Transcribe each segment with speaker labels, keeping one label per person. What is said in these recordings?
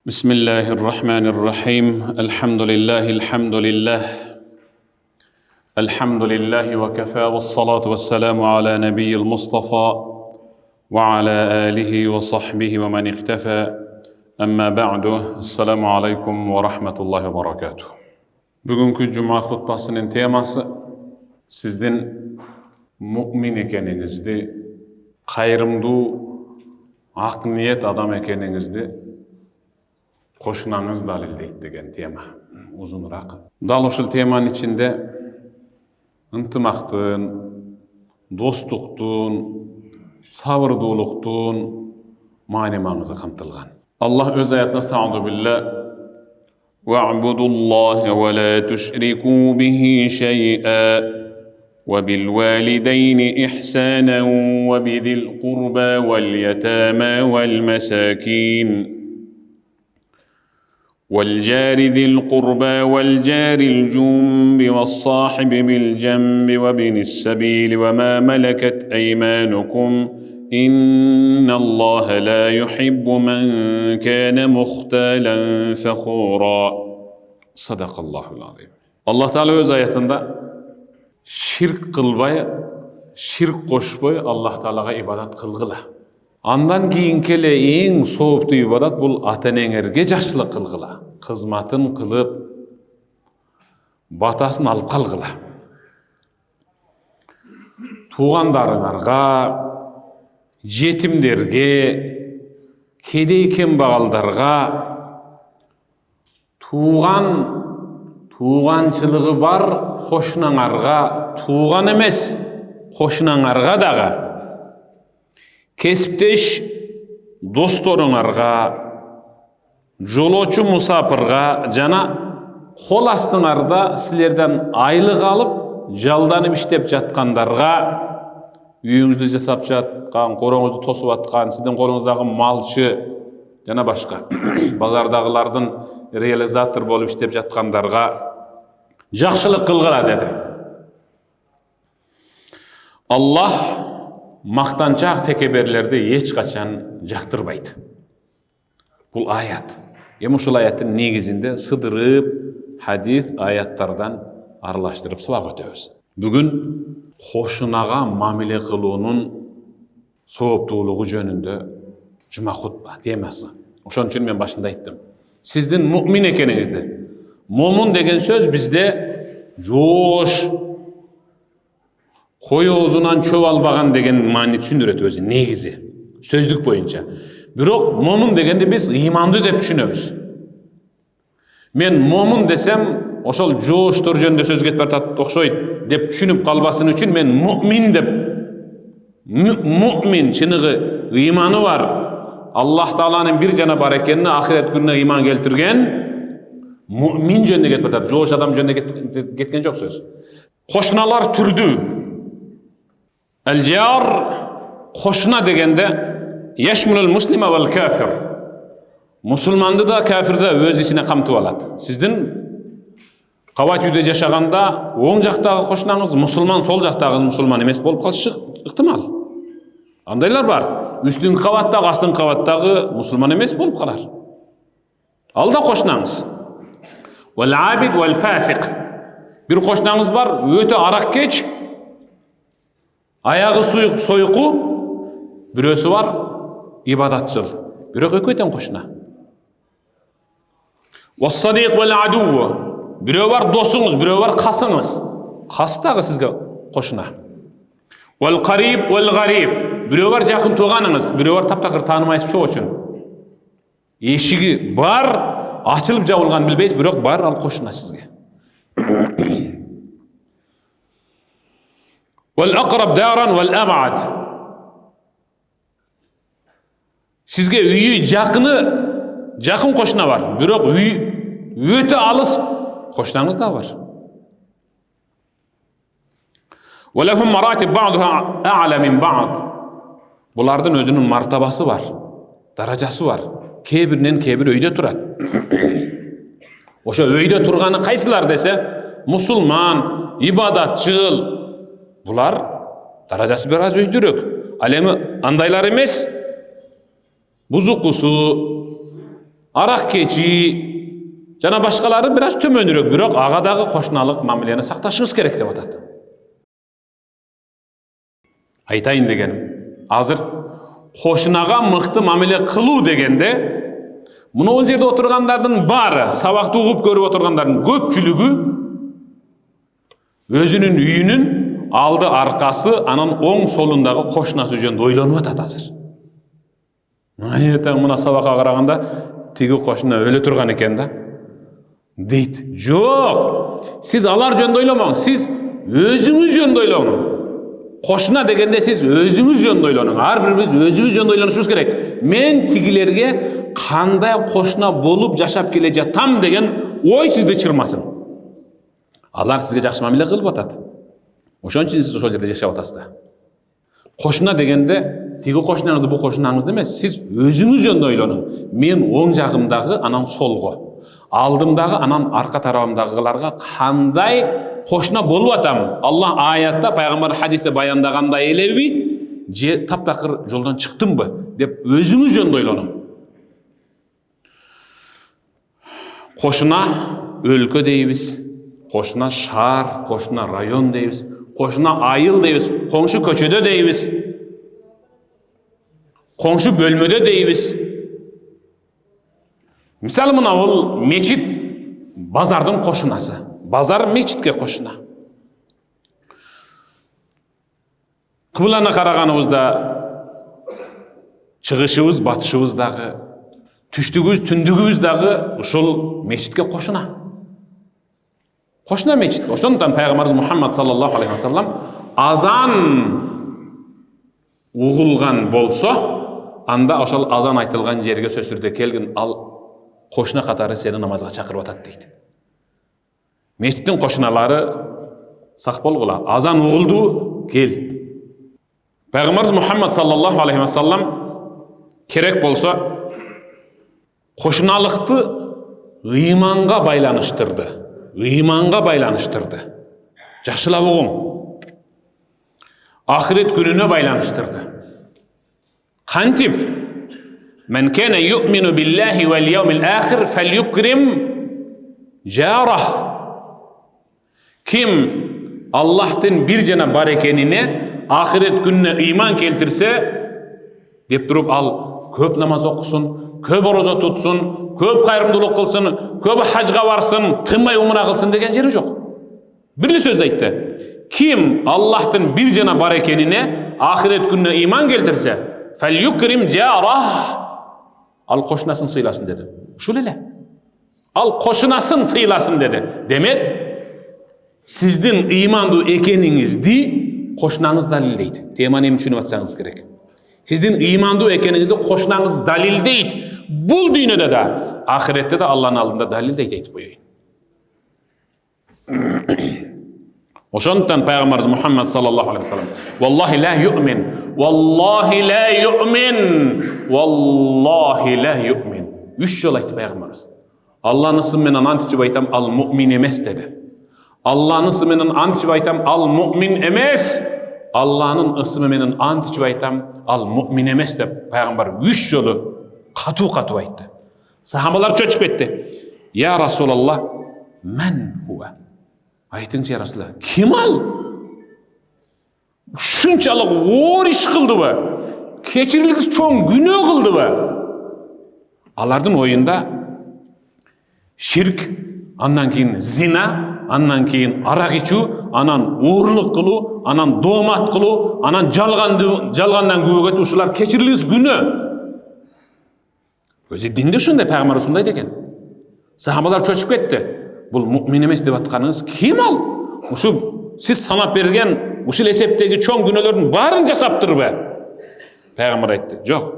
Speaker 1: بسم الله الرحمن الرحيم الحمد لله الحمد لله وكفى والصلاة والسلام على نبي المصطفى وعلى آله وصحبه ومن اختفى أما بعد السلام عليكم ورحمة الله وبركاته. Bugünkü cuma hutbasının teması sizden mümin ekeninizni, kayrımduu, ak niyet adam ekeninizni koşunağız dalildeydi degen tema. Uzunuraq. Dal oşul temanın içinde ıntımaqtın, dostluqtun, sabırduuluqtun manimağızı qamtılgan. Allah öz ayatına sa'udu billah وَاعْبُدُوا اللّٰهَ وَلَا تُشْرِكُوا بِهِ شَيْئًا وَبِالْوَالِدَيْنِ إِحْسَانًا وَبِذِي الْقُرْبَى وَالْيَتَامَى وَالْمَسَاكِينِ والجار ذي القربى والجار الجنب والصاحب بالجنب وابن السبيل وما ملكت أيمانكم إن الله لا يحب من كان مختالا فخورا. Sadakallahul azim. Allah Teala öz ayetinde şirk kılbay, şirk koşbay Allah Teala'ga ibadat kılgıla. Andan keyin kele eң sooptu ibadat bul ata-enеңерге жакшылык кылгыла. Кызматын кылып, батасын алып калгыла. Тугандарыңарга, жетимдерге, кедей кембагалдарга туганчылыгы бар кошунаңарга, туган эмес кошунаңарга дагы кесиптеш досторуңарга, жолочу мусапырга жана кол астыңарда силерден айлык алып, жалданып иштеп жаткандарга, үйүңүздү жасап жаткан, короңузду тосуп аткан, сиздин колуңуздагы малчы жана башка базардагылардын реализатор болуп иштеп жаткандарга жакшылык кылгыла деди. Allah maqtançaq tekebirlerdi hiç kaçan jaktırbaydı. Bu ayet. Uşul ayetin negizinde sıdırıp hadis ayatlardan arlaştırıp sabak ötөбүз. Bugün koşunaga mamile kılığının soğuptuğuluğu jönünde cuma hutba teması. Oşon üçün men başında aytdım. Sizdin mümin ekeningizdi. Momun degen söz bizde joş, koy oğuzundan çöv albagan degen mani düşündürөт özü negizi sözdük boyunca. Bирок momun degende biz imandı dep düşünөбүz. Men momun desem oşol joştor jönündө söz ketip barат окшойт деп düşünüp kalbasın üçün men mümin dep mümin çınıgı imanı var. Allah Taala'nın bir jana bar ekenine ahiret gününe iman keltirgen mümin jönündө ketip barат. Joş adam jönündө ketken jok söz. Koşunalar türdü. El-jar koşuna degende yeşmulul muslima vel kafir. Musulmandı da kafirde öz içine kamtıp alat. Sizdin kavat үйдө жашаганда оң жактагы кошунаңыз мусулман, сол жактагы мусулман эмес болуп калышы ыктымал. Андайлар бар. Үстүнкү кабаттагы, астыңкы кабаттагы мусулман эмес болуп калар. Ал да кошунаңыз. Вел абид вел фасик. Бир кошунаңыз бар, өтө араккеч, аяғы сойқу, бирөөсү бар, ибадатчыл. Бирок экөө тең кошуна. Вас-садиқ вал-адуу. Бирөө бар досуңуз, бирөө бар касыңыз. Кас дагы сизге кошуна. Вал-кариб вал-гариб. Бирөө бар жакын тууганыңыз, бирөө бар таптакыр таанымайсыз ошол үчүн. Эшиги бар, ачылып жабылган билбейсиз, бирок бар ал кошуна сизге. وَالْأَقْرَبْ دَارًا وَالْأَبْعَدْ. Sizge үйü жақын koşuna var. Bирок үйü öte alыс koşunаңыз da var. وَلَهُمْ مَرَاتِبْ بَعْضُهَا أَعْلَى مِنْ بَعْضٍ. Bulardın özünün martabası var, daracası var. Kebirinden kebir öyde turat. Oşa öyde turganı kaysilar dese, musulman, ibadatçıl, bular darajасы biraz öydürük. Al эми андайлар эмес. Бузукусу, arak keçi, jana başkaları biraz tömөнүрөөк, бирок ага дагы кошуналык мамилени сакташыңыз керек деп атат. Айтайын дегеним, азыр кошунага мыкты мамиле кылуу дегенде, муну ол жерде отургандардын баары, сабакты угуп көрүп отургандардын көпчүлүгү өзүнүн үйүнүн алды аркасы, анан оң солундагы кошунасы жөнүндө ойлонуп атат азыр. Мына сабакка караганда тиги кошуна өлө турган экен да дейт. Жок, сиз алар жөнүндө ойломоңуз, сиз өзүңүз жөнүндө ойлонуңуз. Кошуна дегенде сиз өзүңүз жөнүндө ойлонуңуз. Ар бирибиз өзүбүз жөнүндө ойлонушубуз керек. Мен тигилерге кандай кошуна болуп жашап келе жатам деген ой сизде чырмасын. Алар сизге жакшы мамиле кылып атат. Ошон үчүн сиз ошол жерде жашап атасыз да. Кошуна дегенде тиги кошунаңызды бу кошунаңызды эмес, сиз өзүңүз жөнүндө ойлонуңуз. Мен оң жагымдагы, анан солго, алдымдагы, анан арка тарабымдагыларга кандай кошуна болуп атам? Аллах аятта, пайгамбар хадисте баяндагандай элеби, же таптакыр жолдон чыктымбы деп өзүңүз жөнүндө ойлонуңуз. Кошуна өлкө дейбиз, кошуна шаар, кошуна район дейбиз, кошуна айыл дейбиз, коңшу көчөдө дейбиз, коңшу бөлмөдө дейбиз. Мисалы мына ол мечит базардын кошунасы. Базар мечитке кошуна. Кыбланы караганыбызда чыгышыбыз, батышыбыз дагы, түштүгүбүз, түндүгүбүз дагы ушул мечитке кошуна. Кошуна мечитке. Ошондон пайгамбарыбыз Мухаммад саллаллаху алейхи ва саллам азан угулган болсо, анда ошол азан айтылган жерге сөзүрдө келгин, ал кошуна катары сени намазга чакырып атат дейт. Мечиттин кошуналары сак болгула. Азан угулду, кел. Пайгамбарыбыз Мухаммад саллаллаху алейхи ва саллам керек болсо кошуналыкты ыйманга байланыштырды. Ыйманга байланыштырды. Жакшылап угуң. Ахирет күнүнө байланыштырды. Кантип? Мен кана ю'мину биллахи вал яумил ахир фальюкрим жарах. Ким Аллахтын бир жана бар экенине, ахирет күнүнө ыйман келтирсе, деп туруп ал көп намаз окусун, көп орозо тутсун, көп кайрымдуулук кылсын, көп хажга барсын, тынбай умра кылсын деген жери жок. Бирли сөздү айтты. Ким Аллахтын бир жана бар экенине, ахирет күнүнө ыйман келтирсе, фальюкрим жарах. Ал кошунасын сыйласын деди. Ушул эле. Ал кошунасын сыйласын деди. Демек, сиздин ыймандуу экениңизди кошунаңыз далилдейт. Теманы эми түшүнүп атсаңыз керек. Сиздин ыймандуу экениңизди кошунаңыз далилдейт. Бул дүйнөдө да, ахиретте да Алланын алдында далилдейт айтып коеюн. Ошондон пайгамбарыбыз Мухаммад саллаллаху алейхи ва саллам: "Валлахи ла ю'мин, валлахи ла ю'мин, валлахи ла ю'мин." Үч жолу айтты пайгамбарыбыз. Алланын ысымы менен ант ичип айтам, ал муъмин эмес деди. Алланын ысымы менен ант ичип айтам, ал муъмин эмес. Алланын ысымы менен ант ичип айтам, ал муъмин эмес деп пайгамбар үч жолу катуу айтты. Сахабалар чөчүп кетти. Я Расулаллах, мен хуа? Айтыңыз я Расулаллах, ким ал? Ушунчалык оор иш кылдыбы? Кечирилгис чоң күнөө кылдыбы? Алардын оюнда ширк, андан кийин зина, андан кийин арак ичүү, анан оорлук кылуу, анан доомат кылуу, анан жалгандан күбөгөтүү, ушулар кечирилгис күнөө. Өзү динде ошондой, пайгамбар ушундай деген. Сахабалар чөчүп кетти. Бул муъмин эмес деп атканыңыз ким ал? Ушул сиз санап берген ушул эсептеги чоң күнөөлөрдүн баарын жасаптырбы? Пайгамбар айтты, жок.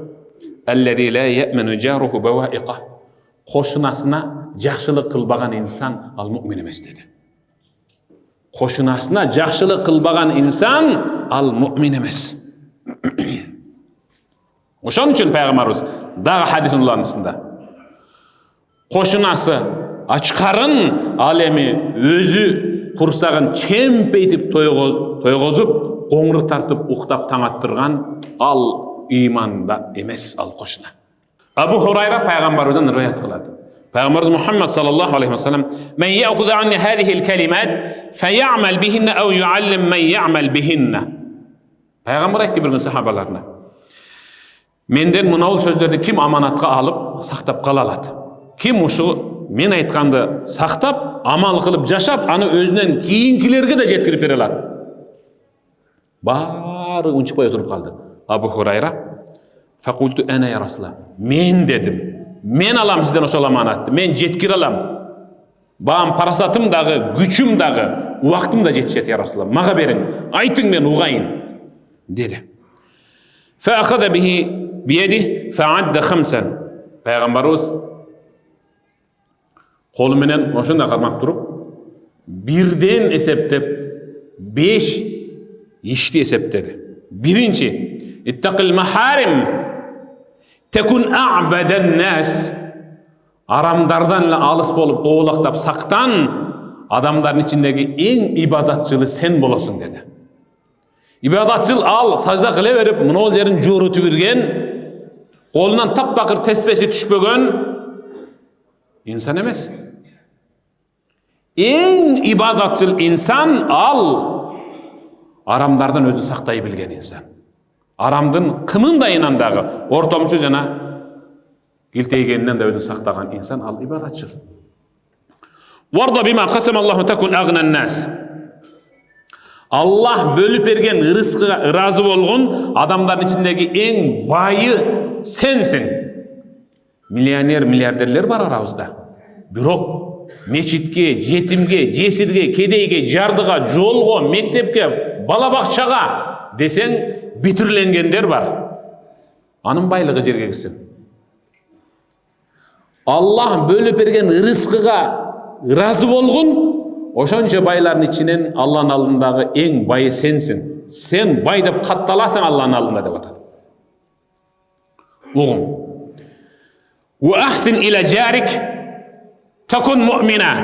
Speaker 1: Аллази ла я'мину жаруху баваиqa. Кошунасына жакшылык кылбаган инсан ал муъмин эмес деди. Кошунасына жакшылык кылбаган инсан ал муъмин эмес. Ошон үчүн пайгамбарыбыз дагы хадистин уланысында кошунасы ачкарын ал эми өзү курсагын чемпейтип тойгозуп, коңур тартып уктап таң аттырган ал ыйманда эмес ал кошуна. Abu Hurayra peygamberimizden rivayet kıladı. Peygamberimiz Muhammed sallallahu aleyhi ve sellem men ya'khudhu anni hadihi'l kelimat fe'ya'mal bihinna ev yu'allim men ya'mal bihinna. Peygamber aytdı bir gün sahabalarına. Menden mınау sözlerdi kim amanatqa alıp saqtap qala aladı? Kim uşu men aytqanды saqtap, amal qılıp jaşap, anı özünden kiyinkilerge de jetkirip bere aladı. Bari unçupay oturup kaldı. Abu Hurayra faqultu ana ya Rasulullah. Men dedim. Men alam sizden oşol amanatты. Men jetkir alam. Bağım parasatım dağı, güçüm dağı, uaqtım da jetişet ya Rasulullah. Mağa berin. Aytın men uğayın. Dedi. Fa'akhadha bihi biyedi fa'adda khamsan. Peygamberimiz kolu menen oşunda qarmak turup birden eseptep 5 işti eseptedi. Birinci, ittaqil maharim tekun a'badan nas. Aramdardan alыс bolup oğlaqtap saktan adamların içindeki en ibadatçılı sen bolasın dedi. İbadatçıl al, sajda kıle verip, mınol yerin jurutu birgen, kolundan tapbakır tespesi düşpögen insan emez. En ibadatçıl insan al, aramdardan özü saktayı bilgen insan. Aramdın kımındayınan dağı, ortamcı jana ilteygeninden de özü saktagan insan al ibadatçıl. Varda bima qasamallahu takun agnan nas. Allah bölüp bergen rızkıga razı bolgun adamların içindeki en bayı sensin. Milyoner, milyarderler var aramızda. Birok meçitke, jetimge, jesirge, kedeyge, jardıga, jolgo, mektepke, balabakçaga desen bitirlengenler var. Anın baylığı jerge girsin. Allah bölüp bergen rızkıga razı bolgun oşonca bayların içinen Allah'ın aldığındağı en bayı sensin. Sen bay dep kattalasın Allah'ın aldığında dep atadı. Oğum. Ve ahsin ila jarik takun mu'mina.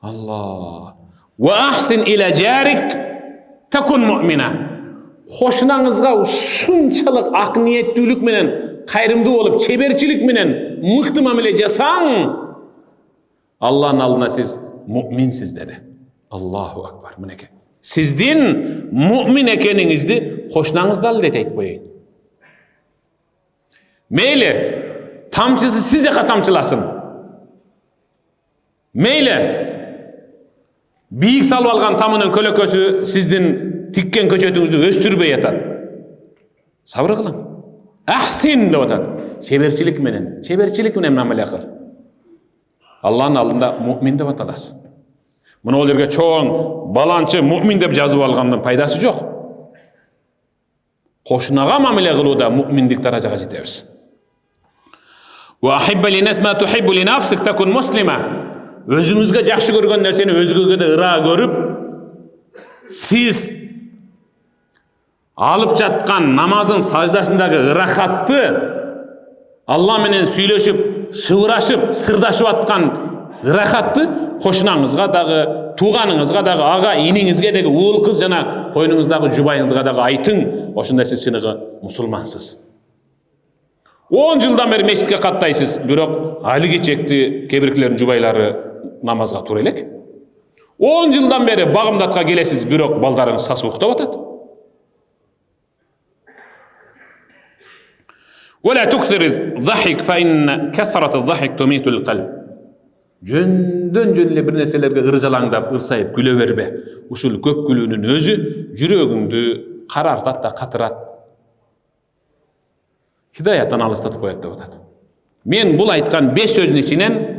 Speaker 1: Allah. Ve ahsin ila jarik takun mu'mina. Hoşunağızga şunçalık ak niyettülük menen, kayrımdı olup, çeberçilik menen, mıhtı mamile jasan Allah'ın aldığında siz mu'minsiz dedi. Allahu akbar. Müneke. Sizdin mu'min ekeninizdi hoşnağızda dedi aytpayın. Meyle tamçısı size tamçılasın. Meyle biyik salıp algan tamının kölökösü sizdin tikken köçötüңüzdü östürbey yatat. Sabır kılın. Ahsin de otat. Çeberçilik menen amele kıl. Allah'ın aldığında mu'min dep atalasın. Bunu o yerge çoğun balançı mu'min dep жазып alganın paydası yok. Koşunağa mamile kılıuda mu'mindik darajaga jetebiz. Ve ahibbe linas ma tuhibbu li nafsik takun muslima. Özüңüzge jakşı görgön nerseni özgöge de ıra görüp siz alıp jatkan namazın sajdasındagı rahatты Allah menen süйлöşüp, şıvıraşıp, sırdaşıp atkan rahatты koşunağınızga dağı, tuğanыңызga dağı, ağa, iniңizge degi uğul kız jana koynuңuzdagı jubayыңызga dağı aytın, oşunda siz çınıgı musulmansız. 10 жылдан beri meşitke kattaysız, birok ali geçekti kebirkilerin jubaylары namazga tur elek. 10 жылдан beri bağımdatqa gelesiz, birok baldarыңız sası uktap atat. ولا تكثر الضحك فإن كثرة الضحك تميت القلب. Jöndön jönle bir nerselerge ırjalaňdap, ırsayıp güle berbe. Uşul köp gülүүnүн özü jürögüňdü karartat da katırat. Hidayattan alıstatıp koyat dep atat. Men bul aytkan 5 sözün içinen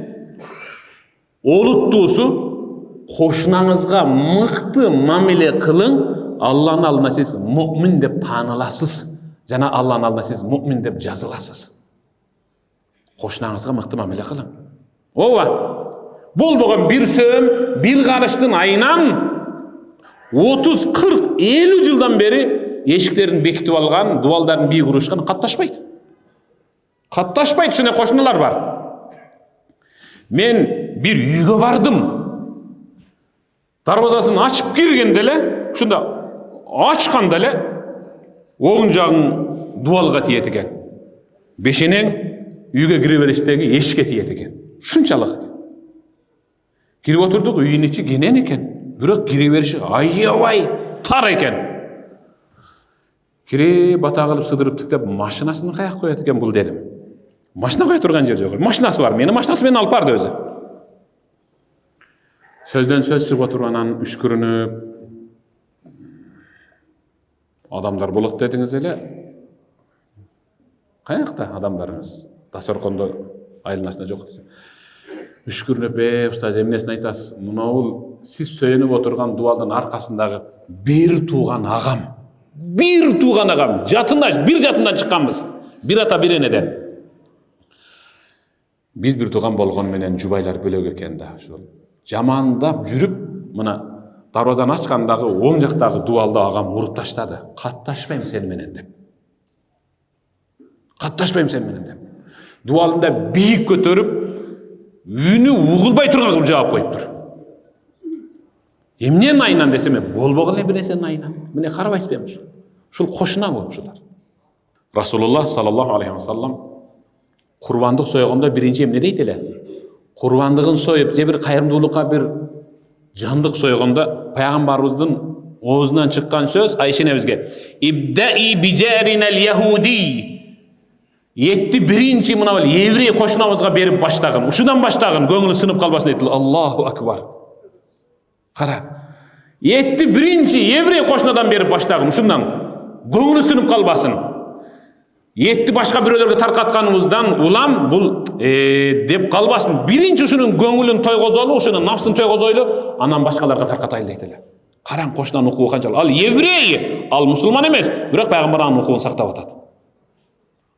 Speaker 1: oluttuğusu koşunağızga mıktı mamile kılın, Allah'ın aldığında siz mu'min dep tanılasız. Jana Allah'ın aldığında siz mu'min dep жазılasız. Koşunağızga mıktı mamile kılın. Ova, bol boğan bir söm, bir karıştın ayınan 30, 40, 50 жылдан beri eşiklerin bekitip algan, duvalların bir kuruşkan kattaşpaydı. Kattaşpaydı, şuna koşunalar var. Men bir үйge bardım. Darvazasını açıp girgendele, şunda açkandele, oğun жағın duvalga tiyet eken. Beşenen үйгө кире бериштеги эшикке тиет экен. Ушунчалык. Кирип отурдук, үйүнүн ичи кенен экен. Бирок кире бериши аябай тар экен. Кире бата кылып сыдырып тиктеп, машинасын каяк коет экен бул дедим. Машина кое турган жер жок. Машинасы бар. Менин машинасы менен алып барды өзү. Сөздөн сөз чыгып отурганан үшкүрүнүп, адамдар болот дедиңиз эле. Каякта адамдарыңыз? Дасторкондо айланасында жок десе. Үшкүрүнүп, устаз эмнесин айтасыз? Мынау сиз сөйөнүп отурган дубалдын аркасындагы бир тууган агам. Бир тууган агам. Бир жатындан чыкканбыз. Бир ата бир энеден. Биз бир тууган болгон менен жубайлар бөлөк экен да. Ушул жамандап жүрүп, мына дарбазаны ачкандагы оң жактагы дубалды агам уруп таштады. Катташпайм сен менен деп. Катташпайм сен менен деп. Дубалында бийик көтөрүп, үнү угулбай турган кылып жаап коюптур. Эмнен айынан десем, болбогон эле бир нерсенин айынан. Міне карабайсызбы ушул? Ушул кошуна бу ушулар. Расулуллах саллаллаху алейхи ва саллам курбандык сойгондо биринчи эмне дейт эле? Курбандыгын союп, же бир кайрымдуулукка бир жандык сойгондо пайгамбарыбыздын оозунан чыккан сөз Айша энебизге: "Ибдаи bijаринал яхуди." Етті биринчи мына бул еврей кошунабызга берип баштагын, ушудан баштагын, көңүлү сынып калбасын дейт. Аллаху акбар. Кара. Етті биринчи еврей кошунадан берип баштагын, ушундан көңүлү сынып калбасын. Етті башка бирөөлөргө таркатканыбыздан улам бул деп калбасын. Биринчи ушунун көңүлүн тойгозолу, ушунун напсын тойгозойлу, анан башкаларга таркатайлы дейт эле. Караң кошунан укугу канчалык. Ал еврей, ал мусулман эмес, бирок пайгамбар анын укугун сактап атат.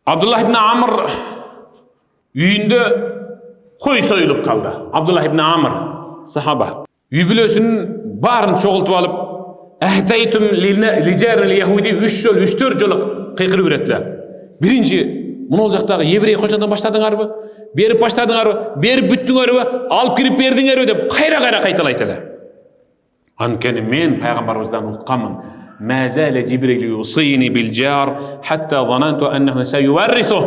Speaker 1: Абдуллах ибн Амр үйүндө кой союлуп калды. Абдуллах ибн Амр сахаба. Үй бүлөсүнүн баарын чогултуп алып, "Ахтайтум лижарил яхуди" 3-4 жолу кыйкырып беретилер. Биринчи, мына жактагы еврей кошунадан баштадыңарбы? Берип баштадыңарбы? Берип бүттүңөрбү? Алып кирип бердиңерби деп кайра кайталайт эле. Анткени мен пайгамбарыбыздан укканмын. ما زال جبريل يوصيني بالجار حتى ظننت أنه سيورثه.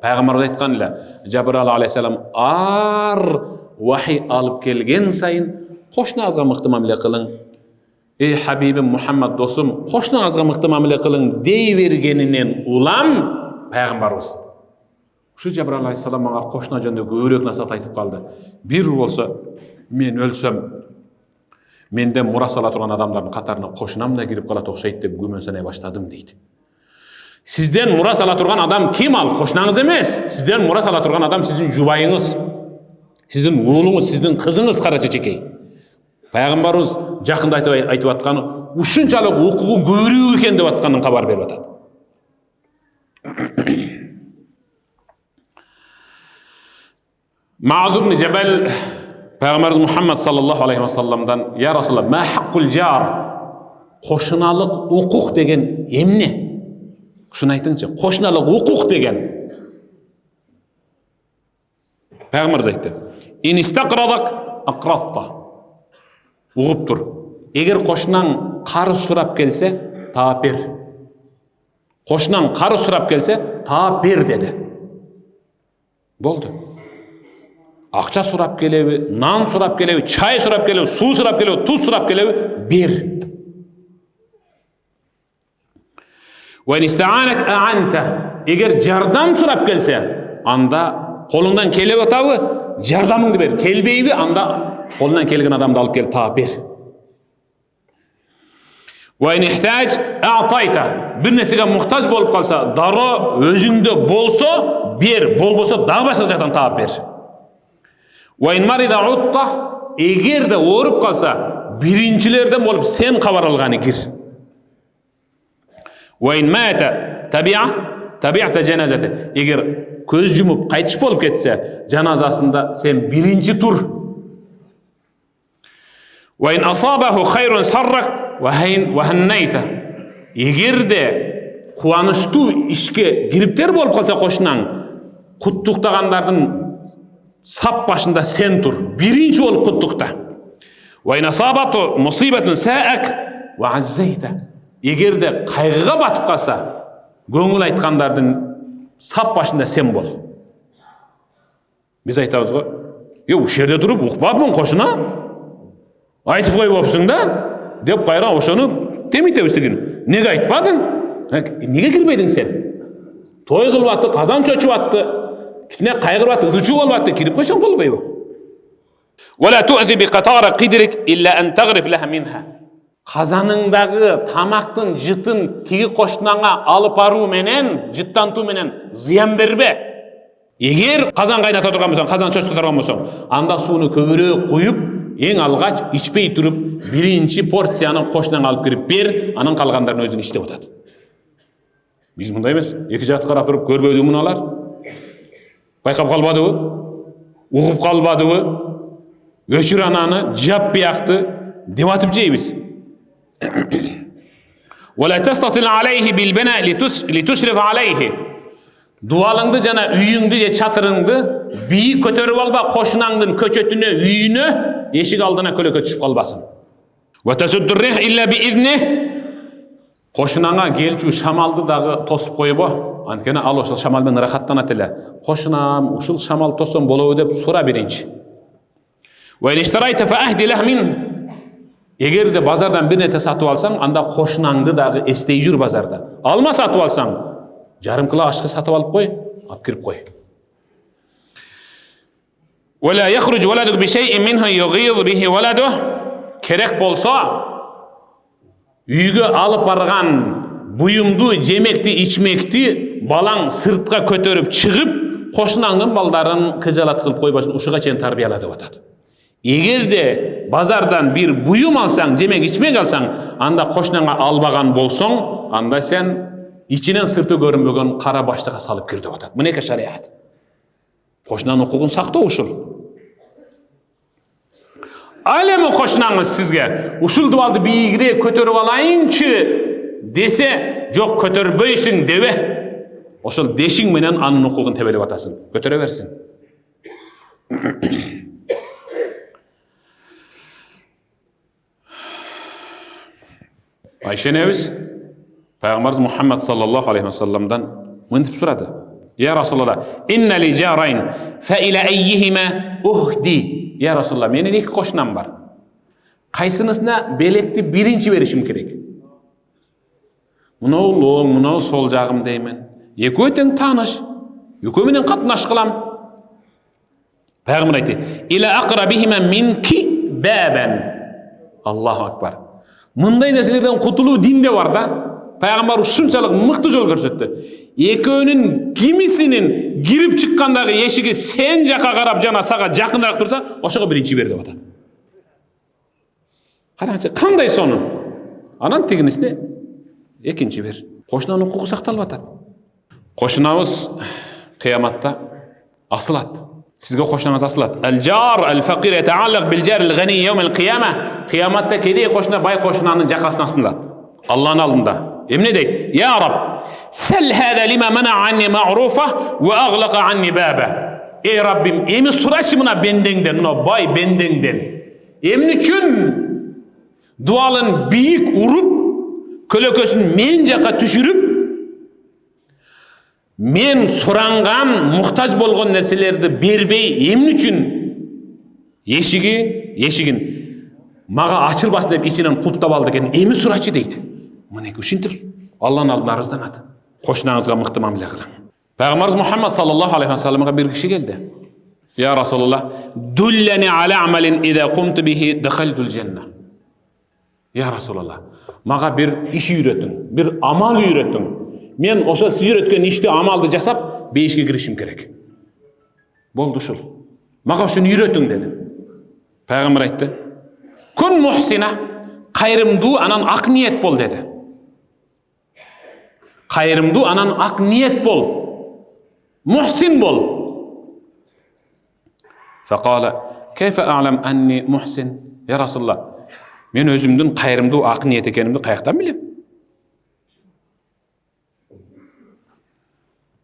Speaker 1: Пайгамбар айткан эле, Жабраил алейхиссалам ар вахий алып келген сайын кошунаңызга мыкты мамиле кылың. Эй хабибим Мухаммад досум, кошунаңызга мыкты мамиле кылың дей бергенинен улам пайгамбарыбыз. Ушу Жабраил алейхиссалам мага кошуна жөнүндө көбүрөөк насаат айтып калды. Бир болсо мен өлсөм, менден мурас ала турган адамдардын катарына кошунам да кирип калат окшойт деп күмөн санай баштадым дейт. Сизден мурас ала турган адам ким? Ал кошунаңыз эмес. Сизден мурас ала турган адам сиздин жубайыңыз, сиздин уулуңуз, сиздин кызыңыз кара чечекей. Пайгамбарыбыз жакында айтып атканы ушунчалык укугу көбүрөөк экен деп атканын кабар берип атат. Маъз ибн Жабал Пайгамбарыбыз Мухаммад саллаллаху алейхи ва салламдан: "Я Расулалла, ма хаккул жар?" Кошуналык укук деген эмне? Ушуну айтыңчы. Кошуналык укук деген. Пайгамбарыбыз айтты: "Ин истaqradak aqrasta." Угуп тур. Эгер кошунаң карыз сурап келсе, таап бер. Кошунаң карыз сурап келсе, таап бер деди. Болду. Акча сурап келеби, нан сурап келеби, чай сурап келеби, суу сурап келеби, туз сурап келеби, бер. Вен истаанак аанта. Эгер жардам сурап келсе, анда колуңдан келип атабы, жардамыңды бер. Келбейби, анда колунан келген адамды алып келип таап бер. Вен ихтаж аатайта. Бир нерсеге муктаж болуп калса, дароо өзүңдө болсо бер, болбосо дагы башка жактан таап бер. Вен марида утта. Эгер де ооруп калса, биринчилерден болуп сен кабар алганы кир. Вен мата таби'ата жаназата. Эгер көз жумуп кайтыш болуп кетсе, жаназасында сен биринчи тур. Вен асабаху хайрун саррак ва ханнайта. Эгер де кубанычтуу ишке кириптер болуп калса кошунаң, куттуктагандардын сап башында сен тур. Биринчи болуп куттукта. Вен асабату мусибатун саак ва аззайта. Эгер де кайгыга батып калса, көңүл айткандардын сап башында сен бол. Biz айтабыз го, ушул жерде туруп укпадымын кошуна. Айтып койбопсуң да, деп кайра ошону темитебиз деген. Неге айтпадың? Неге кирбедиң сен? Той кылып атты, казан чочуп атты, кичине кайгырып атты, ызы чуу болуп атты, кирип койсоң болбойбу? ولا تؤذي بقطار قدرك إلا أن تغرف لها منها. Казаныңдағы тамақтың жытын тиги кошунаңа алып баруу менен, жыттантуу менен зыян бербе. Эгер казан кайната турган болсоң, казан чочуп турган болсоң, анда сууну көбүрөөк куюп, эң алгач ичпей туруп, биринчи порцияны кошунаңа алып кирип бер, анын калгандарын өзүң ич деп атат. Биз мындай эмес, эки жакты карап туруп көрбөдү муналар. Байкап калбадыбы? Угуп калбадыбы? Өчүр ананы жап бияқты деп атып жейбиз. ولا تستطل عليه بالبناء لتشرف عليه. Дуалыңды жана үйүңдү же чатырыңды бийик көтөрүп алба, кошунаңдын көчөтүнө, үйүнө, эшик алдына көлөкө түшүп калбасын. وتسد الريح إلا بإذنه. Кошунаңа келчү шамалды дагы тосуп койбо. Анткени ал ошол шамал менен ырахаттанат эле. Кошунам, ушул шамал тосом болобу деп сура биринчи. Эгер де базардан бир нерсе сатып алсаң, анда кошунаңды дагы эстей жүр базарда. Алма сатып алсаң, жарым кило ашкы сатып алып кой, алып кирип кой. ولا يخرج ولدك بشيء منه يغيظ به ولده. Керек болсо, үйгө алып барган буюмду, жемекти, ичмекти балаң сыртка көтөрүп чыгып, кошунаңдын балдарын кыжалат кылып койбасын, ушуга чейин тарбияла деп атат. Эгерде базардан бир буюм алсаң, жемек ичмек алсаң, анда кошунаңа албаган болсоң, анда сен ичинен сырты көрүнбөгөн кара баштыга салып кир деп атат. Мынеке шариат. Кошунанын укугун сактоо ушул. Ал эми кошунаңыз сизге ушул дуалды бийигирээк көтөрүп алайынчы десе, жок көтөрбөйсүң дебе. Ошол дешиң менен анын укугун тебелеп атасың. Көтөрө берсин. Айша энебиз Пайгамбарыбыз Мухаммад саллаллаху алейхи ва салламдан мынтип сурады. Я Расулалла, инна ли жарайн фа иля аййихима ухди. Я Расулалла, менин эки кошунам бар. Кайсынысына белекти биринчи беришим керек? Мынау улуң, мынау сол жагым деймин. Экөө тең тааныш. Экөө менен катнаш кылам. Пайгамбар айтты: иля акрабихима минки бабан. Аллаху акбар. Мындай нерселерден кутулуу динде бар да. Пайгамбар ушунчалык мыкты жол көрсөттү. Экөөнүн кимисинин кирип чыккандагы эшиги сен жака карап жана сага жакыныраак турса, ошого биринчи бер деп атат. Караңчы, кандай сонун. Анан тигинисине экинчи бер. Кошунанын укугу сакталып атат. Кошунабыз кыяматта асылат. Сизге кошунаңыз асылат. Ал-жар ал-факир ятааллак бил-жар ал-гани йawm al-qiyamah. Кыяматта кедей кошуна бай кошунанын жакасына асылат. Аллахнын алдында. Эмне дейт? Я Рабб, сал хада лима мана анни ма'руфа ва аглаqa анни баба. Эй Раббим, эми сурачы мына бендеңден, мына бай бендеңден. Эмне үчүн дуалын бийик уруп, көлөкөсүн мен жака түшүрүп, мен суранган, муктаж болгон нерселерди бербей, эмне үчүн эшигин мага ачылбасын деп ичинен кулптап алды экен. Эми сурачы дейт. Мынеке ушинтип Алланын алдына арызданат. Кошунаңызга мыкты мамиле кылың. Пайгамбарыбыз Мухаммад саллаллаху алейхи ва салламга бир киши келди. Я Расулаллах, дуллани аля амалин ида кумту бихи дахалтул жанна. Я Расулаллах, мага бир иш үйрөтүң, бир амал үйрөтүң. Мен ошо сиз үйрөткөн ишти, амалды жасап, бейишке киришим керек. Болду ушул. Мага ушуну үйрөтүң деди. Пайгамбар айтты: Кун мухсина, кайрымдуу анан ак ниет бол деди. Кайрымдуу анан ак ниет бол. Мухсин бол. Факала: Кейфа а'лам анни мухсин? Я Расулаллах, мен өзүмдүн кайрымдуу ак ниет экенимди каяктан билем?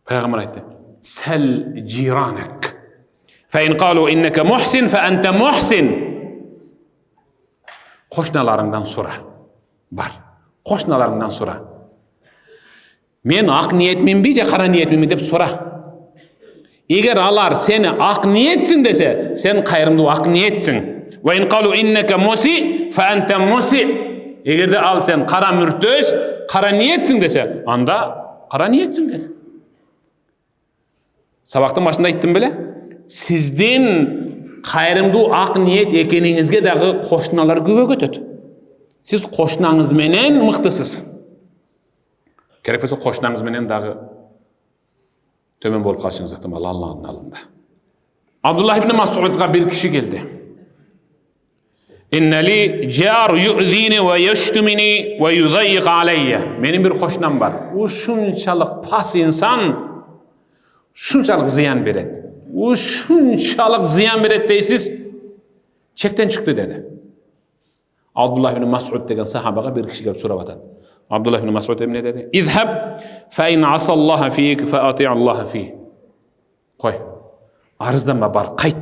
Speaker 1: Пайгамбар айтты: Сал жиранак. Фа ин калу иннака мухсин фа анта мухсин. Кошуналарыңдан сура. Бар. Кошуналарыңдан сура. Мен ак ниетминби же кара ниетминби деп сура. Eger alar seni ak niyetsin dese, sen kayrımdуу ak niyetsin. Ve in qalu innaka musi fa anta musi. Eger de al sen kara mürtöz, kara niyetsin dese, anda kara niyetsin dedi. Sabaktın başında ayttım bile. Sizden kayrımdуу ak niyet ekeningizge dagı koşnalar köböp ötөt. Siz koşnağınız menen mıktısız. Kerek bolsa koşnağınız menen dagı tömen bolup kalışыңыз ıhtımал Allah'ın alında. Abdullah ibn Mas'ud'a bir kişi geldi. İnne li jar yu'zini ve yeştumini ve yudayyiq aleyye. Benim bir koşnam var. O şunçalık pas insan, şunçalık ziyan beret. O şunçalık ziyan beret deysiz, çekten çıktı dedi. Abdullah ibn Mas'ud degen sahabaga bir kişi gelip sorap atat. Abdullah ibn Mas'ud ne dedi? İzhab fa in asallaha fik fa ati'allaha fi. Koy. Arızdanma bar, kayt,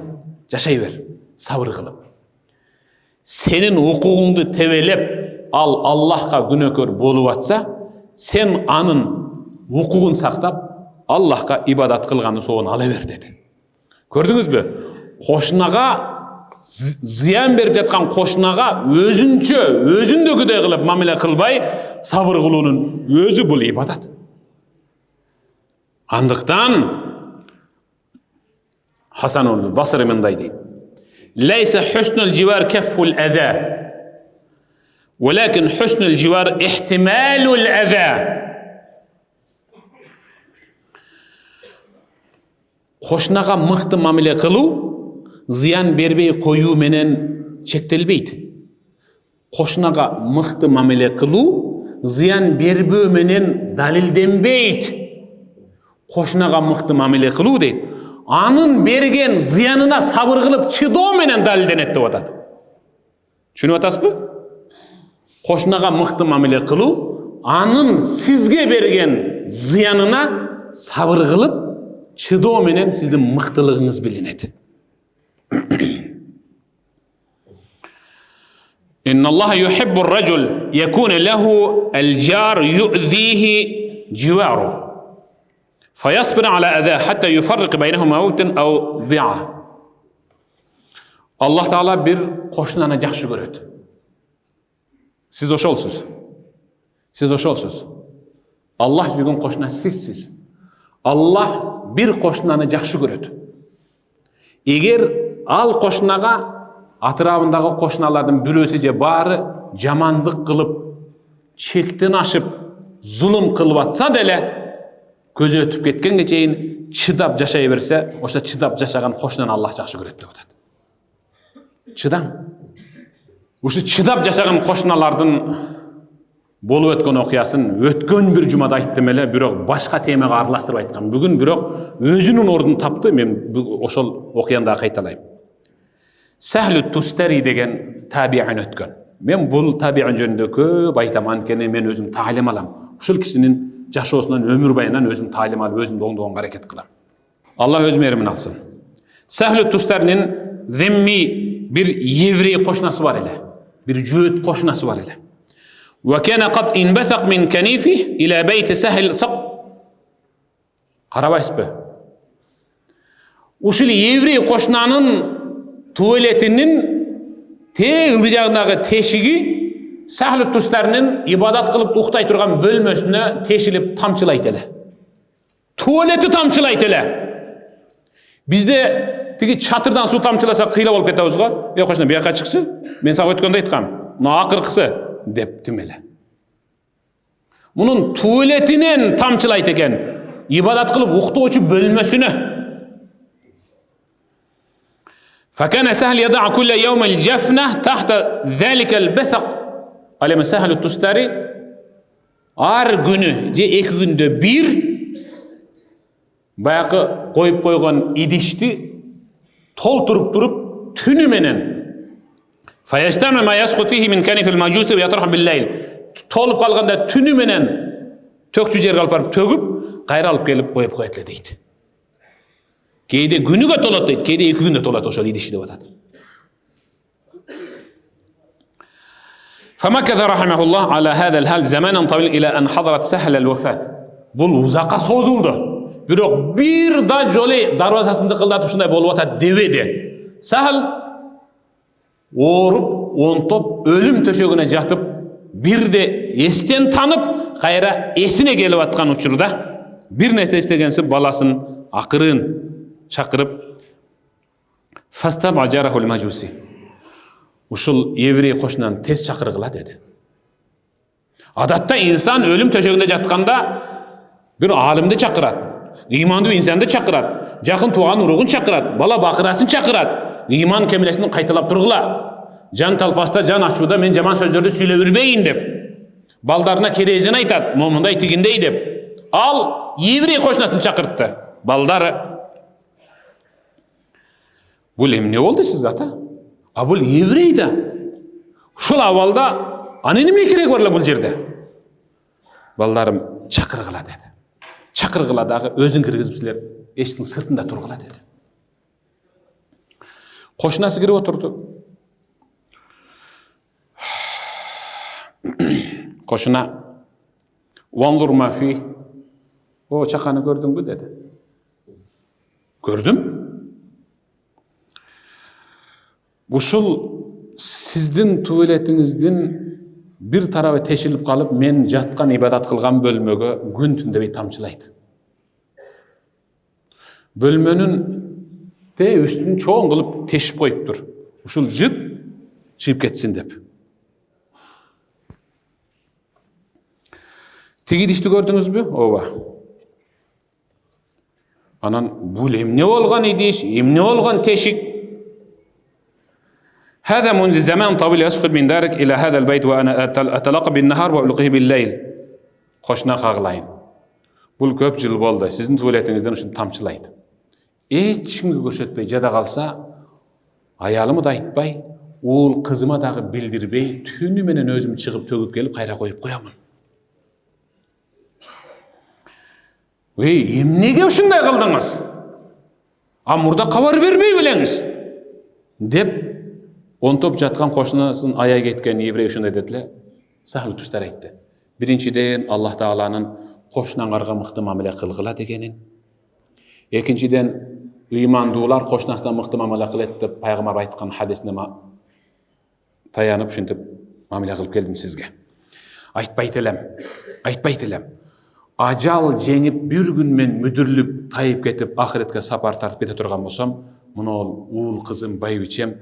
Speaker 1: yaşay ver. Sabır kılıp. Senin hukuğunu tevelep al Allah'a günökör bolup atsa, sen anın hukukun saktap Allah'a ibadat kılganı soğun alıver dedi. Gördünüz mü? Koşnaga ziyan berip жатқан koşnaga özündöküdey kılıp mamile kılbay sabır kılunun özü bul ibadat. Andıktan Hasan Basri mınday deydi. Leyse husnul civar kefful eza. Walakin husnul civar ihtimalul eza. Koşnaga mıhtı mamile kılu ziyan berbey koyu menen çektelbeydi. Koşnaga mıhtı mamile kılu ziyan berbey menen dalildenbeydi. Koşnaga mıhtı mamile kılu deydi. Anın bergen ziyanına sabır kılıp çıdoo menen dalildenet dep atat. Düşünüp atasызбы? Koşnaga mıhtı mamile kılu anın sizge bergen ziyanına sabır kılıp çıdoo menen sizdin mıhtılığınız bilinet. İnna Allah yuhibbur racul yekune lehu el jar yu'zihi civaru. فيصبر على أذاه حتى يفرق بينهم موت أو ضياع. Allah Taala bir koşnana жақшы көрөт. Siz oşolsuz. Siz oşolsuz. Allah sүйгөн koşna sizsiz. Allah bir koşnаны жақшы көрөt. Eger al koşnaga atrabındağı koşnalardan birösü je bari jamandyk kılıp, çekten aşıp, zulüm kılıp atsa dele көзü ötüp ketkenге чейин çıdap yaşay berse, oşa çıdap yaşagan koşnan Allah жақшы көрөt деп атат. Çıdam. Oşa çıdap yaşagan koşnalardan bolup ötkön okuyasın ötkön bir jumada ayttım ele, bирок başka temaga aralastırıp aytkam. Bugün bирок özünün ordunu taptı, men oşol okuyanda kaytalayım. Sahl Tustari degen tabi'in ötkön. Men bul tabi'in jönündө köp aytam, antkeni men özüm talim alam. Uşul kişinin yaşosundan ömür bayынан özüm talim alıp özüm doğduğum hareket kılam. Allah öz mehrimin alsın. Sahl Tustari'nin zimmi bir yevri koşnası var ele. Bir cüet koşnası var ele. Ve kana qad inbasaq min kanifih ila beyti Sahl saq. Karabaysızbı. Uşul yevri koşnanın tuvaletinin te ıldıyağındagı teşigi Sahl Tustari'nin ibadat kılıp uktay turgan bölmösüne teşilip tamçılayt ele. Tuvaleti tamçılayt ele. Bizde tigi çatırdan su tamçılasa kıyla bolup ketebиз go. Yok koşna bir yaka çıksın. Men sana ötkönde aytkam. Muna akırkısı deptim ele. Bunun tuvaletinen tamçılayt eken. İbadat kılıp uktoğuçu bölmösüne. فكان سهل يضع كل يوم الجفنة تحت ذلك البثق. Alemi Sahl Tustari ar günü, je iki günde bir bayakı koyup koygan idişti tolturup durup tünü menen fayastami ma yasqut fihi min kanifil majusi ve yatrahu bil layl. Tolup kalganda tünü menen tökçü jerge alıp barıp tögüp kayra alıp gelip koyup koyatla deydi. Keyde günüge tolat deydi, keyde iki günde tolat oşal idişti dep atat. فمكث رحمه الله على هذا الحال زمانا طويلا إلى أن حضرت سهل الوفاة. Bul uzaqa sozuldu. бирок бир да жолу дарбазасын дыкылдатып ушундай болуп атат дебеди. Сахал ооруп, онтоп, өлүм төшөгүнө жатып, бирде эстен танып, кайра эсине келип аткан учурда бир нерсе эстегенсип баласын акырын чакырып фастабажарахул мажуси. Ушул еврей кошунан тез чакыргыла деди. Адатта инсан өлүм төшөгүндө жатканда бир алимди чакырат, ыймандуу инсанды чакырат, жакын тууган уругун чакырат, бала бакырасын чакырат, ыйман кемелесин кайталап тургула. Жан талпаста, жан ачууда мен жаман сөздөрдү сүйлөп жүрбөйүн деп, балдарына керезин айтат, момундай тигиндей деп. Ал еврей кошунасын чакыртты. Балдары бул эмне болду сизге ата? А бул еврей да. Ушул абалда аны эмне кереги бар эле бул жерде? Балдарым чакыргыла деди. Чакыргыла дагы өзүң киргизип силер эшиктин сыртында тургула деди. Кошунасы кирип отурду. Кошуна "Ванзур ма фи". О, чаканы көрдүңбү деди. Көрдүм. Ушул сиздин туалетиңиздин бир тарабы тешилип калып, мен жаткан ибадат кылган бөлмөгө күн түндөбөй тамчылайт. Бөлмөнүн үстүн чоң кылып тешип коюптур. Ушул жыт чыгып кетсин деп. Тиги дишти көрдүңүзбү? Ооба. Анан бул эмне болгон идиш, эмне болгон тешик? هذا منذ زمان طويل يسقط من دارك إلى هذا البيت وأنا أتلقى بالنهار وألقيه بالليل. Кошуна кагылайын. Бул көп жыл болду. Сиздин туалетиңизден ушун тамчылайт. Эч кимге көрсөтпөй жада калса, аялымы да айтпай, уул кызыма дагы билдирбей, түнү менен өзүм чыгып төгүп келип кайра коюп коямын. Эмнеге ушундай кылдыңыз? А мурда кабар бербей белеңиз? Деп онтоп жаткан кошунасын аяй кеткен еврей ушундай дедиле. Сахыл тустар айтты. Биринчиден Аллах Тааланын кошунаңарга мыкты мамиле кылгыла дегенин. Экинчиден ыймандуулар кошунасына мыкты мамиле кылат деп пайгамбар айткан хадисине таянып ушинтип мамиле кылып келдим сизге. Айтпайт элем. Ажал жеңип бир күн мен мүдүрлүп тайып кетип ахиретке сапар тартып кете турган болсом, муну уул кызым байбичем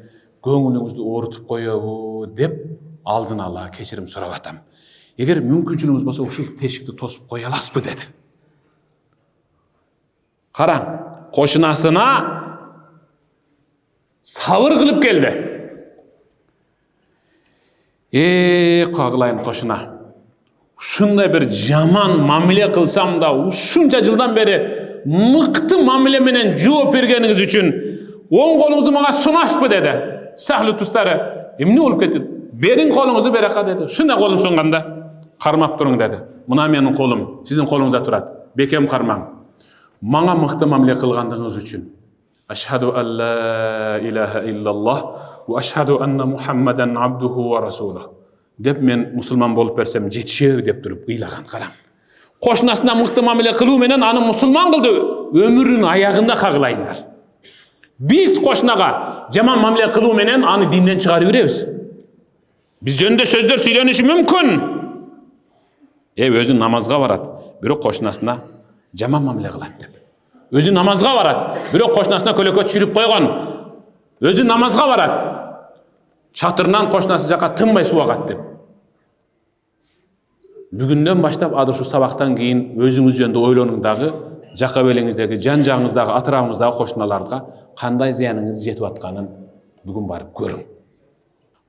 Speaker 1: көңүлүңүздү оорутуп коебу деп алдын ала кечирим сурап атам. Эгер мүмкүнчүлүгүңүз болсо ушул тешикти тосуп кое аласызбы деди. Караң, кошунасына сабыр кылып келди. Кагылайын кошуна. Ушундай бир жаман мамиле кылсам да, ушунча жылдан бери мыкты мамиле менен жооп бергениңиз үчүн оң колуңузду мага сунасызбы деди. Сахлы тустары, эмне болуп кетти? Бериң колуңузду берака деди. Шундай колун сунганда, кармап туруң деди. Мына менин колум, сиздин колуңузда турат. Бекем кармаң. Мага мыкты мамиле кылгандыгыңыз үчүн. Ашхаду алла илаха иллаллах ва ашхаду анна Мухаммадан абдуху ва расулух. Деп мен мусулман болуп берсем жетишеби деп туруп ыйлаган. Караң. Кошунасына мыкты мамиле кылуу менен аны мусулман кылды. Өмүрүнүн аягында кагылайындар. Биз кошунага жаман мамиле кылуу менен аны динден чыгарып беребиз. Биз жөнүндө сөздөр сүйлөнүшү мүмкүн. Өзү намазга барат, бирок кошунасына жаман мамиле кылат деп. Өзү намазга барат, бирок кошунасына көлөкө түшүрүп койгон. Өзү намазга барат, чатырынан кошунасы жака тынбай суу агат деп. Бүгүндөн баштап азыр ушу сабактан кийин өзүңүз жөнүндө ойлонуң дагы, жака белиңиздеги, жан жагыңыздагы, атырабыңыздагы кошуналарга кандай зыяныңыз жетип атканын бүгүн барып көрүң.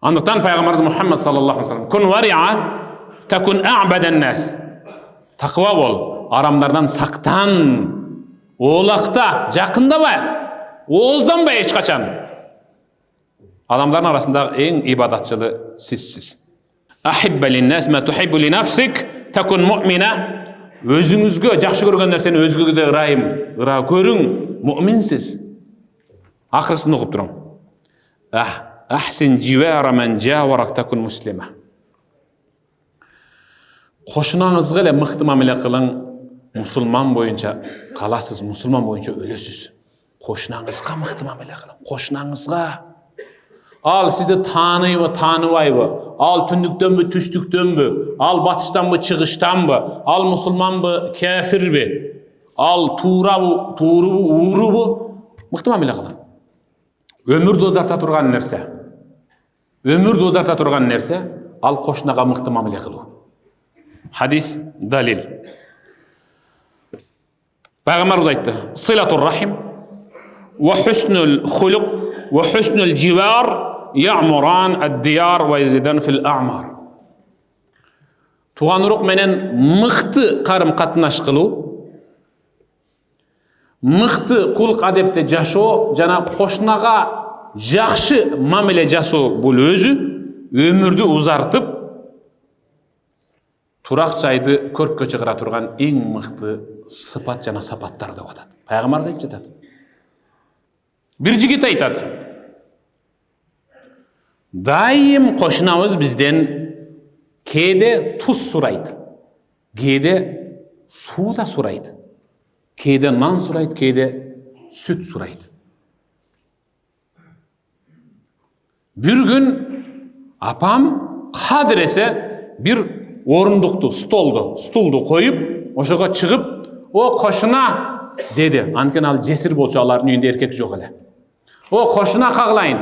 Speaker 1: Андыктан пайгамбарыбыз Мухаммад саллаллаху алейхи ва саллям кун вари'a такун а'бадан нас. Таква бол, арамдардан сактан, оолакта, жакындабай, оозданбай эч качан. Адамдардын арасындагы эң ибадатчылы сизсиз. Ахибба лин-нас ма тухиббу ли нафсик такун му'мина. Өзүңүзгө жакшы көргөн нерсени өзгөгө да ырайым көрүң, му'минсиз. Акырысын окуп туруң. Ахсин живара ман жаварак такун муслима. Кошунаңызга эле мыкты мамиле кылың, Musulman boyunca kalasız, musulman boyunca ölüsüz. Koşunağızga mıhtı mamele kılın. Koşunağızga. Al sizi tanıyı tanıbayı, al tündükten mü, tüştükten mü, al batıştan mı, çıkıştan mı, al musulman mı, kafir mi, al tuğru mu, uğru mu, mıhtı mamele kılın. Ömür dozarta turgan nerse, ömür dozarta turgan nerse, al koşunağa mıhtı mamele kılı. Hadis, dalil. Peygamberimiz aytdı. Sılatur rahim ve husnul huluk ve husnul civar ya'muran ad-diyar ve yezidan fil a'mar. Tuğanırıq menen mıhtı karım katnaş kılı, mıhtı kuluk adepte jaşo, jana koşunağa jakşı mamele jaso bul özü ömürdü uzartıp turak çaydı körkө çıkıra turgan eң mıhtı sıfat jana sapatlar деп атат. Peygamberimiz aytып жатат. Bir jigit aytат. Daim koşunabız bizden kede tuz suraydı. Kede su da suraydı. Kede nan suraydı, kede süt suraydı. Bir gün apam kadrese bir orunduktu, stuldu koyup, oşoga çıkıp, o koşuna dedi. Anken al cesir bolsa aların uyunda erkek yok ele. O koşuna kağlayın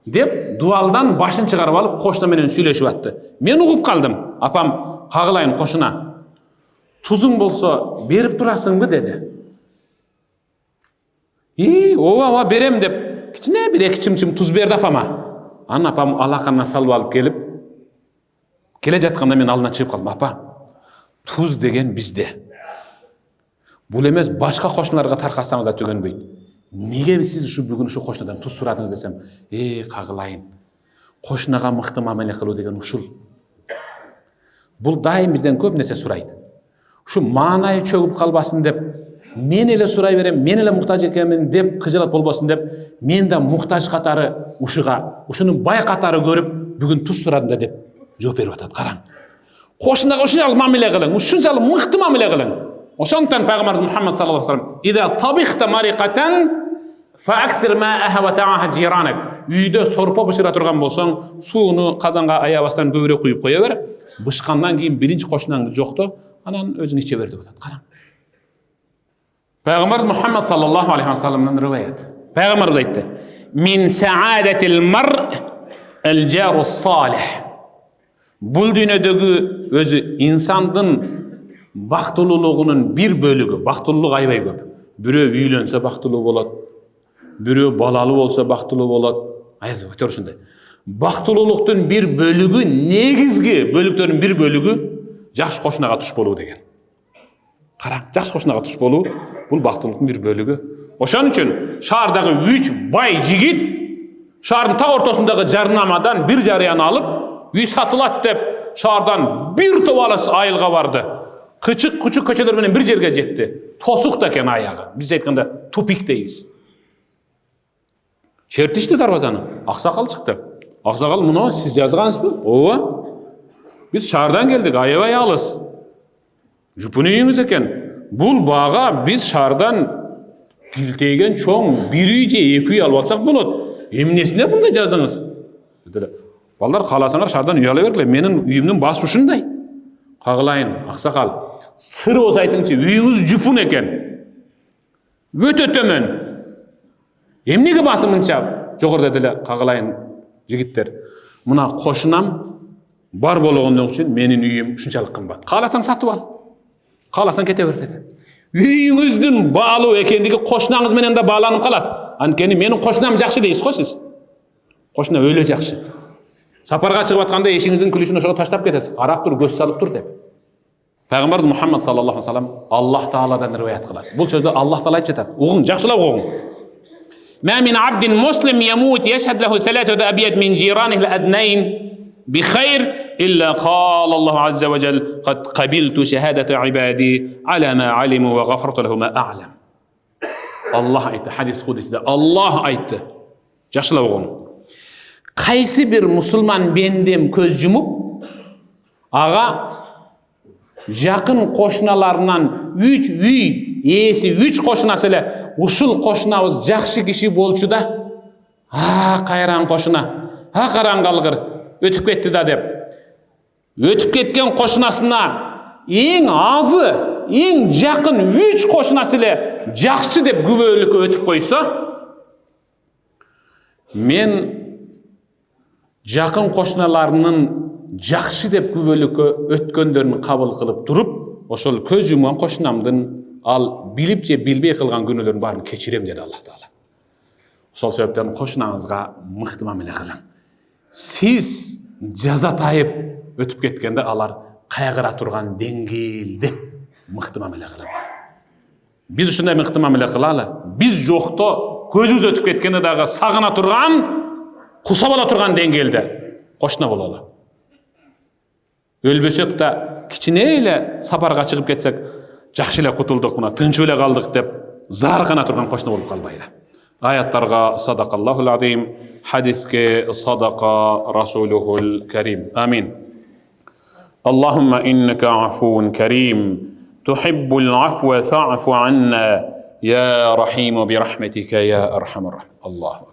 Speaker 1: dep dualdan başın çıkarıp alıp koşuna menen süйлöşüp attı. Men uğup kaldım. Apam kağlayın koşuna. Tuzun bolsa berip turasıngбы dedi. Ova berem dep kichine bir iki çimçim tuz berdi apama. Anın apam alakandan salып alıp gelip kele jatkanda men aldынан çıkıp kaldım. Apa, tuz degen bizde. Bul emes başka koşunlarga tarkatsanız da tөгөнбөйт. Nege siz şu bugün şu koşunadan tuz suradınız desem, kağılayın. Koşunaga mıhtı mamele kılуу degen uşul. Bul daim bizden köp nese suraydı. Şu manayı çögüp kalbasın dep, men ele suray berem, men ele muhtaç ekenmin dep kıjılat bolbosун dep, men de muhtaç katarı uşuga, uşunun bay katarı görüp bugün tuz suradım da dep жооп берип атат. Караң. Koşunaga uşunчалык mamele kılın, uşunчалыk mıhtı mamele kılın. Oşondan Peygamberimiz Muhammed sallallahu aleyhi ve sellem "İza tabihta mariqatan fa'akthir ma'aha wa ta'aha jiranak." Uyda sorpa bışıra turgan bolsoň, suunu kazanga ayabastan köbürek kuyup koya ber. Bışkandan keyin birinci koşunаңды jokto, anan özüň içe ber dep atat. Karang. Peygamberimiz Muhammed sallallahu aleyhi ve sellem'den rivayet. Peygamberimiz aytdı: "Min sa'adatil mar' el-jarus salih." Bul dünyadagi özü insandın baktılılığının bir bölügü, baktılılık aybay köp. Biri üylönse baktılılık bolat, biri balalı olsa baktılılık bolat. Ayaz ötör şunday. Baktılılıktın bir bölügü, negizgi bölüklerin bir bölügü jaş koşunaga tuş boluu degen. Karang, jaş koşunaga tuş boluu bul baktılılıktın bir bölügü. Oşan üçün şahardagi 3 bay jigit şahardın ta ortasındagi jarnamadan bir jarıyanı alıp uy satılat dep şahardan bir tobalası ayılga vardı. Küçük köçeler menen bir jerge jetti. Tosuk da eken ayağı. Biz aytkanda tupik deybiz. Çertişti darvazаны. Aksakal çıktı. Aksakal muno siz yazgansızbı? Ova. Biz şahardan geldik. Ayabay alız. Jupunu uyuңuz eken. Bul bağa biz şahardan pilteygen çoğun bir uyje iki uy alıp alsak bolot. Emnesine bunda jazdыңыз? Dediler. Ballar kalasaňar şahardan uy ala bergile. Menin uyumdun bası uşunday. Kağılayın, aksakal. Sır olsa aytыңызчы, uyuңuz jupun eken. Öte tömön. Emnege basımınça jogorda dele kağılayın jigitler. Muna koşunam bar bolğondoň üçin menin uyum uşunçalyk kymbat. Kalasaň satyp al. Kalasaň kete ber dedi. Uyuňuzdun bağlı ekendigi koşunaňyz menen de bağlanyp kalat. Ankeni menin koşunam jakşı deysiz go siz. Koşuna öyle jakşı. Saparga çıkıp atkanda eşiňizdin külüşünü oşoga taştap ketesiz. Karap tur, göz salıp tur dep. Peygamberimiz Muhammed sallallahu aleyhi ve sellem Allah Ta'ala'dan rivayet kılar. Bu sözde Allah Ta'ala aytып жатат. Uğun, jakşılap uğun. Ma min abdin muslim yamut yashhad lahu thalathatu abiyat min jiranihi al-adnayn bi khair illa qala Allah azza ve cel qad qabiltu shahadata ibadi ala ma alimu ve ghafartu lahu ma a'lam. Allah aytdı hadis kudisinde. Allah aytdı. Jakşılap uğun. Kaysi bir musulman bendem köz jumup aga Жақын қошыналарынан 3 үй есі 3 қошынасы эле ушул қошынабыз жакшы киши болчу да, кайран қошына, караң калгыр өтүп кетти да деп. Өтүп кеткен қошынасына ең азы, ең жақын 3 қошынасы эле жакшы деп күбөлүккө өтүп койсо, мен жақын қошыналарынын жакшы деп күбөлүккө өткөндөрүн кабыл кылып туруп, ошол көз жумган қошынамдын ал билип же билбей кылган күнөөлөрүнүн баарын кечирем деди Аллах Таала. Ошол себептен кошунаңызга мыкты мамиле кылың. Сиз жазатайып өтүп кеткенде алар кайгыра турган деңгээлде мыкты мамиле кылың. Биз ушундай мыкты мамиле кылалы. Биз жокто көзүбүз өтүп кеткенде дагы сагына турган, кусап ала турган деңгээлде кошуна бололу. Өлбөсөк да кичине эле сапарга чыгып кетсек, жакшы эле кутулдук, мына тынчып эле калдык деп заркана турган кошуна болуп калбайлы. Аяттарга садакаллахул азим, хадиске садака расулухул карим. Амин. Аллахумма иннака афуун карим, тухиббул афва фа'фу анна, я рахиму бирахматика я архамар рахим. Аллаху